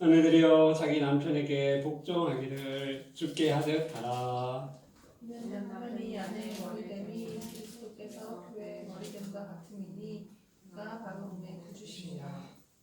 아내들이여 자기 남편에게 복종하기를 주께 하듯 하라. 이는 남편이 아내의 머리됨이 그리스도께서 교회의 머리됨과 같음이니 이가 바로 몸의 구주시니라.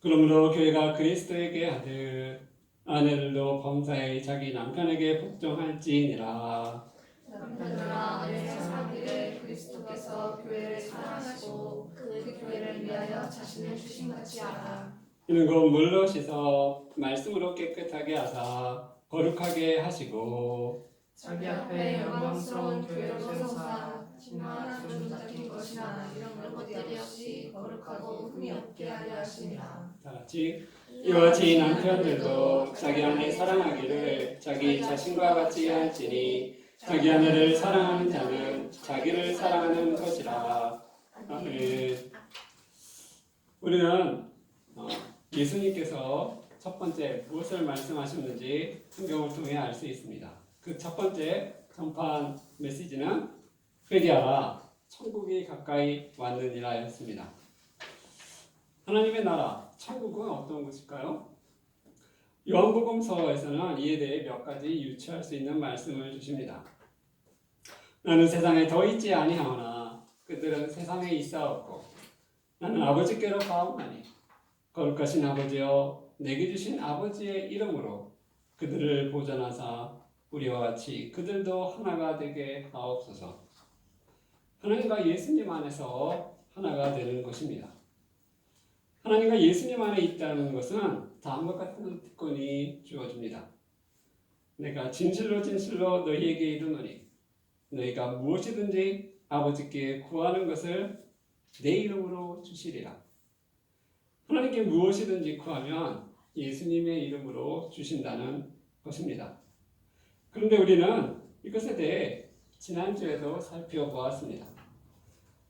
그러므로 교회가 그리스도에게 하듯 아내들도 범사에 자기 남편에게 복종할지니라. 남편들아 아내의 사랑하기를 그리스도께서 교회를 사랑하시고 그 교회를 위하여 자신을 주신 같이 하라. 이는 곧 물로 씻어 말씀으로 깨끗하게 하사 거룩하게 하시고 자기 앞에 영광스러운 교회로 세우사 진화나 좀 잡힌 것이나 이런 것들이 없이 거룩하고 흠이 없게 하려 하시니라. 다 같이 이와 같이 남편들도 자기 아내 사랑하기를 자기 자신과 같이 할지니 자기 아내를 사랑하는 자는 자기를 사랑하는 것이라. 아멘. 우리는 예수님께서 첫 번째 무엇을 말씀하셨는지 성경을 통해 알 수 있습니다. 그 첫 번째 전판 메시지는 회개하라, 천국이 가까이 왔느니라 였습니다. 하나님의 나라, 천국은 어떤 곳일까요? 요한복음서에서는 이에 대해 몇 가지 유추할 수 있는 말씀을 주십니다. 나는 세상에 더 있지 아니하오나 그들은 세상에 있사옵고 나는 아버지께로 가옵나니 거룩하신 아버지여 내게 주신 아버지의 이름으로 그들을 보존하사 우리와 같이 그들도 하나가 되게 하옵소서. 하나님과 예수님 안에서 하나가 되는 것입니다. 하나님과 예수님 안에 있다는 것은 다음과 같은 특권이 주어집니다. 내가 진실로 진실로 너희에게 이르노니 너희가 무엇이든지 아버지께 구하는 것을 내 이름으로 주시리라. 하나님께 무엇이든지 구하면 예수님의 이름으로 주신다는 것입니다. 그런데 우리는 이것에 대해 지난주에도 살펴보았습니다.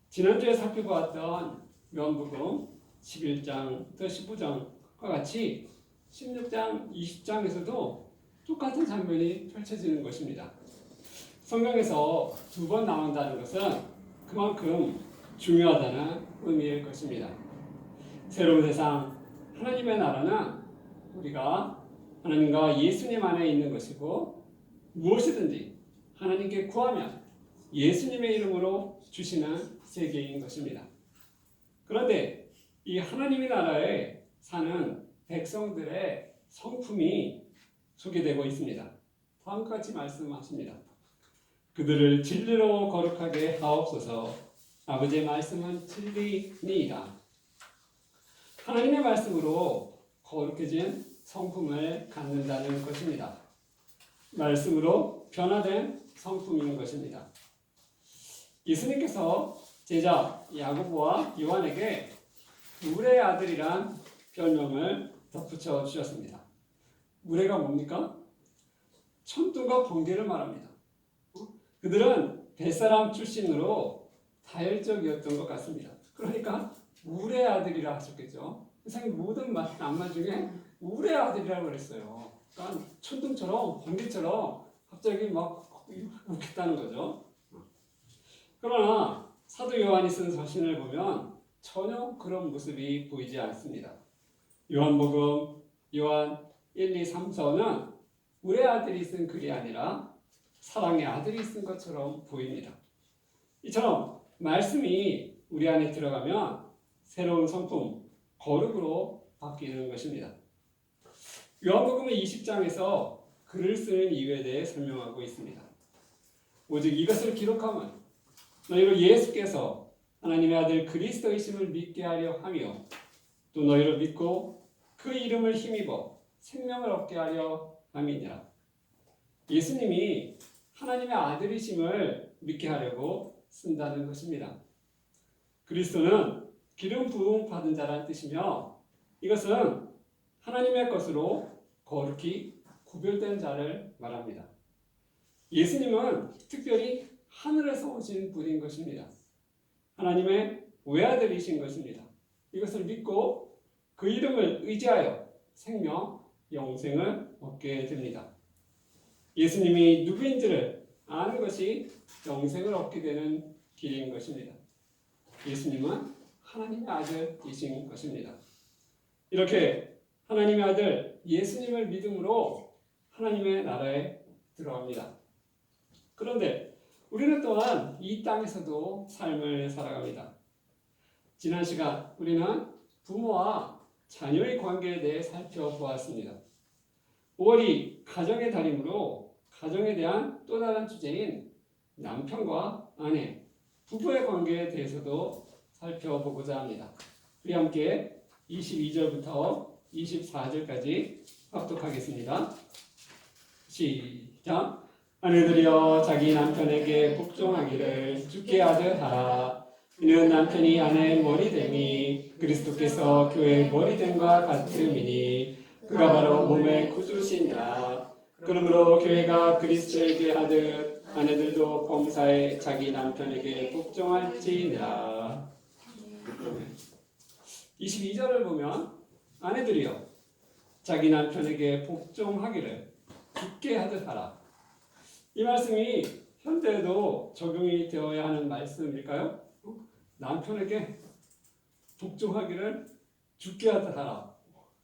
지난주에 살펴보았던 요한복음 11장부터 15장과 같이 16장, 20장에서도 똑같은 장면이 펼쳐지는 것입니다. 성경에서 두 번 나온다는 것은 그만큼 중요하다는 의미일 것입니다. 새로운 세상, 하나님의 나라는 우리가 하나님과 예수님 안에 있는 것이고 무엇이든지 하나님께 구하면 예수님의 이름으로 주시는 세계인 것입니다. 그런데 이 하나님의 나라에 사는 백성들의 성품이 소개되고 있습니다. 다음과 같이 말씀하십니다. 그들을 진리로 거룩하게 하옵소서. 아버지의 말씀은 진리니이다. 하나님의 말씀으로 거룩해진 성품을 갖는다는 것입니다. 말씀으로 변화된 성품인 것입니다. 예수님께서 제자 야고보와 요한에게 물의 아들이란 별명을 덧붙여 주셨습니다. 물의가 뭡니까? 천둥과 번개를 말합니다. 그들은 뱃사람 출신으로 다혈적이었던 것 같습니다. 그러니까 물의 아들이라 하셨겠죠. 세상의 모든 남마 중에 물의 아들이라고 그랬어요. 그러니까 천둥처럼 번개처럼 갑자기 막 웃겠다는 거죠. 그러나 사도 요한이 쓴 서신을 보면 전혀 그런 모습이 보이지 않습니다. 요한복음, 요한 1, 2, 3서는 물의 아들이 쓴 글이 아니라 사랑의 아들이 쓴 것처럼 보입니다. 이처럼 말씀이 우리 안에 들어가면 새로운 성품, 거룩으로 바뀌는 것입니다. 요한복음의 20장에서 글을 쓰는 이유에 대해 설명하고 있습니다. 오직 이것을 기록함은 너희로 예수께서 하나님의 아들 그리스도이심을 믿게 하려 하며 또 너희로 믿고 그 이름을 힘입어 생명을 얻게 하려 함이니라. 예수님이 하나님의 아들이심을 믿게 하려고 쓴다는 것입니다. 그리스도는 기름 부음 받은 자란 뜻이며 이것은 하나님의 것으로 거룩히 구별된 자를 말합니다. 예수님은 특별히 하늘에서 오신 분인 것입니다. 하나님의 외아들이신 것입니다. 이것을 믿고 그 이름을 의지하여 생명, 영생을 얻게 됩니다. 예수님이 누구인지를 아는 것이 영생을 얻게 되는 길인 것입니다. 예수님은 하나님의 아들이신 것입니다. 이렇게 하나님의 아들 예수님을 믿음으로 하나님의 나라에 들어갑니다. 그런데 우리는 또한 이 땅에서도 삶을 살아갑니다. 지난 시간 우리는 부모와 자녀의 관계에 대해 살펴보았습니다. 5월이 가정의 달이므로 가정에 대한 또 다른 주제인 남편과 아내, 부부의 관계에 대해서도 살펴보고자 합니다. 우리 함께 22절부터 24절까지 합독하겠습니다. 시작. 아내들이여 자기 남편에게 복종하기를 주께 하듯하라. 이는 남편이 아내의 머리됨이 그리스도께서 교회의 머리됨과 같음이니 그가 바로 몸의 구주시니라. 그러므로 교회가 그리스도에게 하듯 아내들도 범사에 자기 남편에게 복종할지니라. 22절을 보면 아내들이여 자기 남편에게 복종하기를 주께 하듯 하라. 이 말씀이 현대에도 적용이 되어야 하는 말씀일까요? 남편에게 복종하기를 주께 하듯 하라.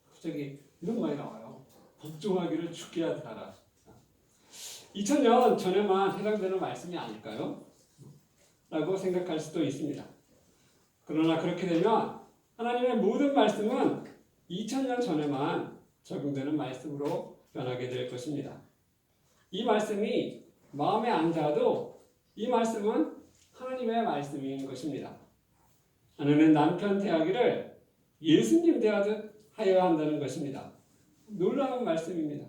갑자기 이런 말이 나와요. 복종하기를 주께 하듯 하라. 2000년 전에만 해당되는 말씀이 아닐까요? 라고 생각할 수도 있습니다. 그러나 그렇게 되면 하나님의 모든 말씀은 2000년 전에만 적용되는 말씀으로 변하게 될 것입니다. 이 말씀이 마음에 안 닿아도 이 말씀은 하나님의 말씀인 것입니다. 아내는 남편 대하기를 예수님 대하듯 하여야 한다는 것입니다. 놀라운 말씀입니다.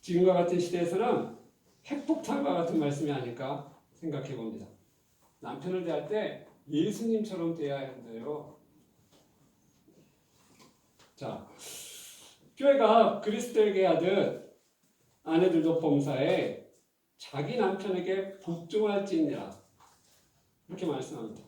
지금과 같은 시대에서는 핵폭탄과 같은 말씀이 아닐까 생각해 봅니다. 남편을 대할 때 예수님처럼 대해야 한대요. 자, 교회가 그리스도에게 하듯 아내들도 범사에 자기 남편에게 복종할지니라 이렇게 말씀합니다.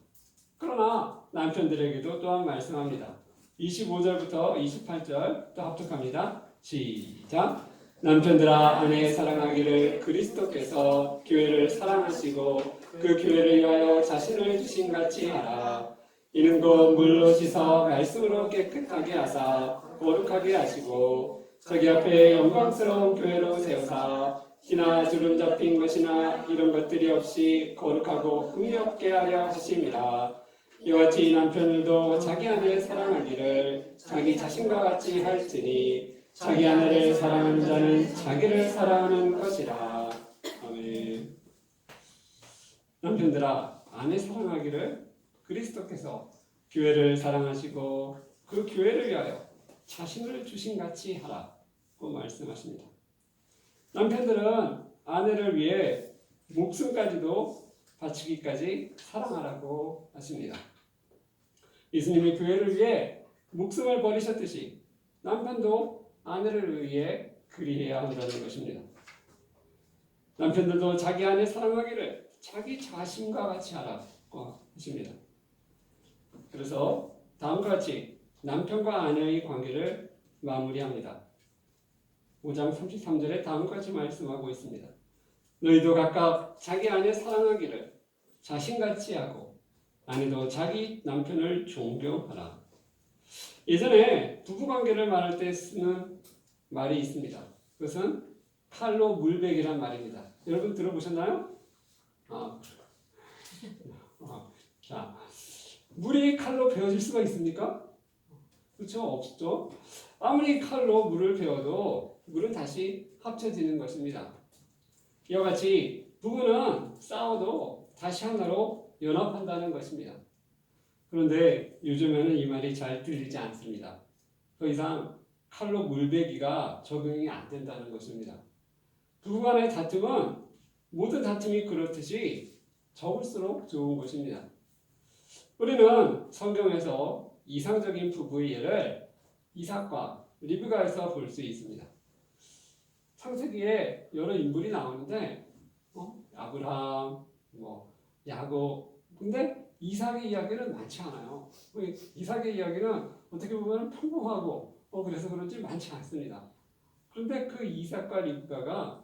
그러나 남편들에게도 또한 말씀합니다. 25절부터 28절 또 합독합니다. 시작. 남편들아 아내 사랑하기를 그리스도께서 교회를 사랑하시고 그 교회를 위하여 자신을 주신 같이 하라. 이는 곧 물로 씻어 말씀으로 깨끗하게 하사 거룩하게 하시고 자기 앞에 영광스러운 교회로 세우사 티나 주름 잡힌 것이나 이런 것들이 없이 거룩하고 흠이 없게 하려 하심이라. 이와 같이 남편들도 자기 아내를 사랑하기를 자기 자신과 같이 할지니 자기 아내를 사랑하는 자는 자기를 사랑하는 것이라. 아멘. 남편들아 아내 사랑하기를 그리스도께서 교회를 사랑하시고 그 교회를 위하여 자신을 주신 같이 하라고 말씀하십니다. 남편들은 아내를 위해 목숨까지도 바치기까지 사랑하라고 하십니다. 예수님이 교회를 위해 목숨을 버리셨듯이 남편도 아내를 위해 그리해야 한다는 것입니다. 남편들도 자기 아내 사랑하기를 자기 자신과 같이 하라고 하십니다. 그래서 다음과 같이 남편과 아내의 관계를 마무리합니다. 5장 33절에 다음과 같이 말씀하고 있습니다. 너희도 각각 자기 아내 사랑하기를 자신같이 하고 아내도 자기 남편을 존경하라. 예전에 부부관계를 말할 때 쓰는 말이 있습니다. 그것은 칼로 물베기란 말입니다. 여러분 들어보셨나요? 자, 물이 칼로 베어질 수가 있습니까? 그렇죠? 없죠. 아무리 칼로 물을 베어도 물은 다시 합쳐지는 것입니다. 이와 같이 부부는 싸워도 다시 하나로 연합한다는 것입니다. 그런데 요즘에는 이 말이 잘 들리지 않습니다. 더 이상 칼로 물베기가 적용이 안 된다는 것입니다. 부부간의 다툼은 모든 다툼이 그렇듯이 적을수록 좋은 것입니다. 우리는 성경에서 이상적인 부부의 예를 이삭과 리브가에서 볼 수 있습니다. 창세기에 여러 인물이 나오는데 아브라함, 야곱, 근데 이삭의 이야기는 많지 않아요. 이삭의 이야기는 어떻게 보면 평범하고 그래서 그런지 많지 않습니다. 그런데 그 이삭과 리브가가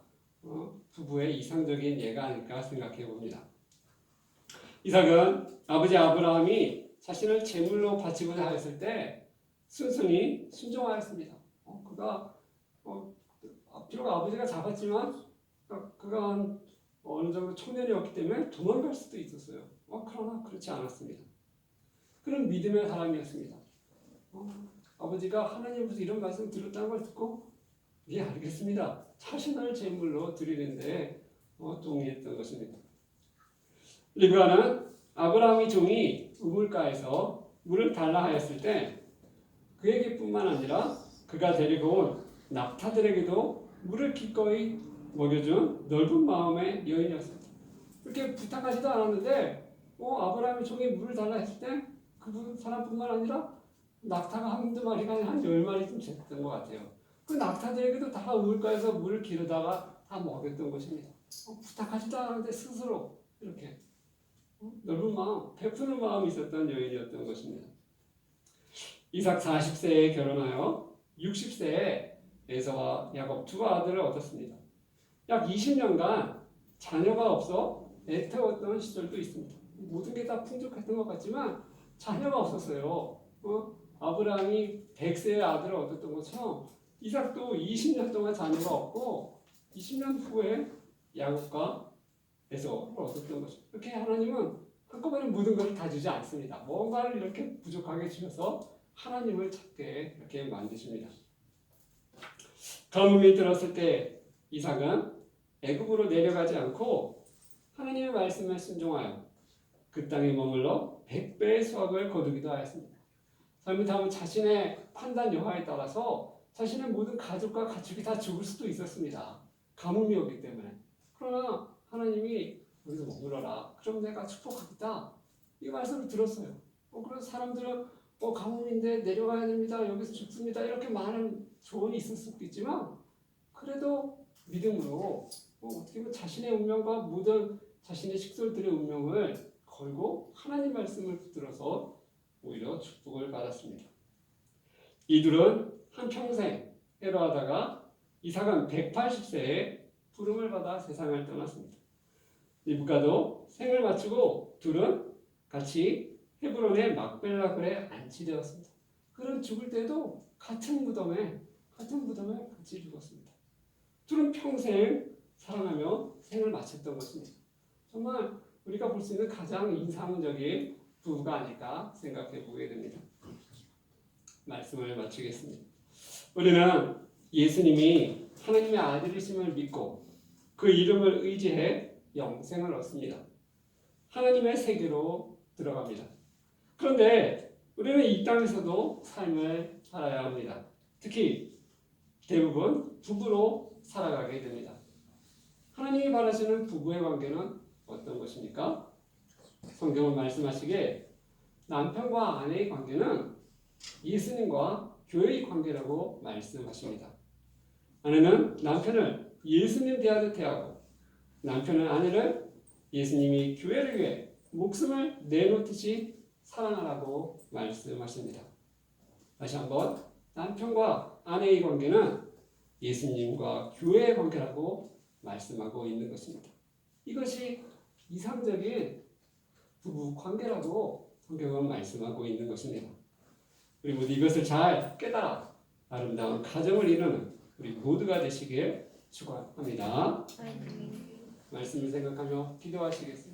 부부의 이상적인 예가 아닐까 생각해 봅니다. 이삭은 아버지 아브라함이 자신을 제물로 바치고자 했을 때 순순히 순종하였습니다. 그가 비록 아버지가 잡았지만 그가 어느 정도 청년이었기 때문에 도망갈 수도 있었어요. 그러나 그렇지 않았습니다. 그는 믿음의 사람이었습니다. 아버지가 하나님으로부터 이런 말씀을 들었다는 걸 듣고 예 알겠습니다. 자신을 제물로 드리는데 동의했던 것입니다. 리브가는 아브라함의 종이 우물가에서 물을 달라 하였을 때 그에게뿐만 아니라 그가 데리고 온 낙타들에게도 물을 기꺼이 먹여준 넓은 마음의 여인이었습니다. 그렇게 부탁하지도 않았는데 아브라함의 종이 물을 달라 했을 때 그 사람뿐만 아니라 낙타가 한두 마리가 아니라 한 10마리쯤 됐던 것 같아요. 그 낙타들에게도 다 우물가에서 물을 기르다가 다 먹였던 것입니다. 부탁하지도 않았는데 스스로 이렇게 넓은 마음, 베푸는 마음이 있었던 여인이었던 것입니다. 이삭 40세에 결혼하여 60세에 에서와 야곱 두 아들을 얻었습니다. 약 20년간 자녀가 없어 애태웠던 시절도 있습니다. 모든 게 다 풍족했던 것 같지만 자녀가 없었어요. 아브라함이 100세의 아들을 얻었던 것처럼 이삭도 20년 동안 자녀가 없고 20년 후에 야곱과 에서를 얻었던 것이죠. 이렇게 하나님은 한꺼번에 모든 것을 다 주지 않습니다. 뭔가를 이렇게 부족하게 주셔서 하나님을 찾게 이렇게 만드십니다. 가뭄이 들었을 때 이삭은 애굽으로 내려가지 않고 하나님의 말씀에 순종하여 그 땅에 머물러 100배의 수확을 거두기도 하였습니다. 잘못하면 자신의 판단 여하에 따라서 자신의 모든 가족과 가축이 다 죽을 수도 있었습니다. 가뭄이 오기 때문에. 그러나 하나님이 여기서 머물러라. 그럼 내가 축복하겠다. 이 말씀을 들었어요. 그래서 사람들은 가뭄인데 내려가야 됩니다. 여기서 죽습니다. 이렇게 많은 조언이 있을 수도 있지만 그래도 믿음으로 어떻게 보면 자신의 운명과 모든 자신의 식솔들의 운명을 걸고 하나님 말씀을 붙들어서 오히려 축복을 받았습니다. 이들은 한평생 해로하다가 이삭은 180세에 부름을 받아 세상을 떠났습니다. 리브가도 생을 마치고 둘은 같이 헤브론의 막벨라굴에 안치되었습니다. 그는 죽을 때도 같은 무덤에 같이 죽었습니다. 둘은 평생 사랑하며 생을 마쳤던 것입니다. 정말 우리가 볼 수 있는 가장 인상적인 부부가 아닐까 생각해 보게 됩니다. 말씀을 마치겠습니다. 우리는 예수님이 하나님의 아들이심을 믿고 그 이름을 의지해 영생을 얻습니다. 하나님의 세계로 들어갑니다. 그런데 우리는 이 땅에서도 삶을 살아야 합니다. 특히 대부분 부부로 살아가게 됩니다. 하나님이 바라시는 부부의 관계는 어떤 것입니까? 성경은 말씀하시기에 남편과 아내의 관계는 예수님과 교회의 관계라고 말씀하십니다. 아내는 남편을 예수님 대하듯 대하고 남편은 아내를 예수님이 교회를 위해 목숨을 내놓듯이 사랑하라고 말씀하십니다. 다시 한번 남편과 아내의 관계는 예수님과 교회의 관계라고 말씀하고 있는 것입니다. 이것이 이상적인 부부 관계라고 성경은 말씀하고 있는 것입니다. 우리 모두 이것을 잘 깨달아 아름다운 가정을 이루는 우리 모두가 되시길 축원합니다. 말씀을 생각하며 기도하시겠습니다.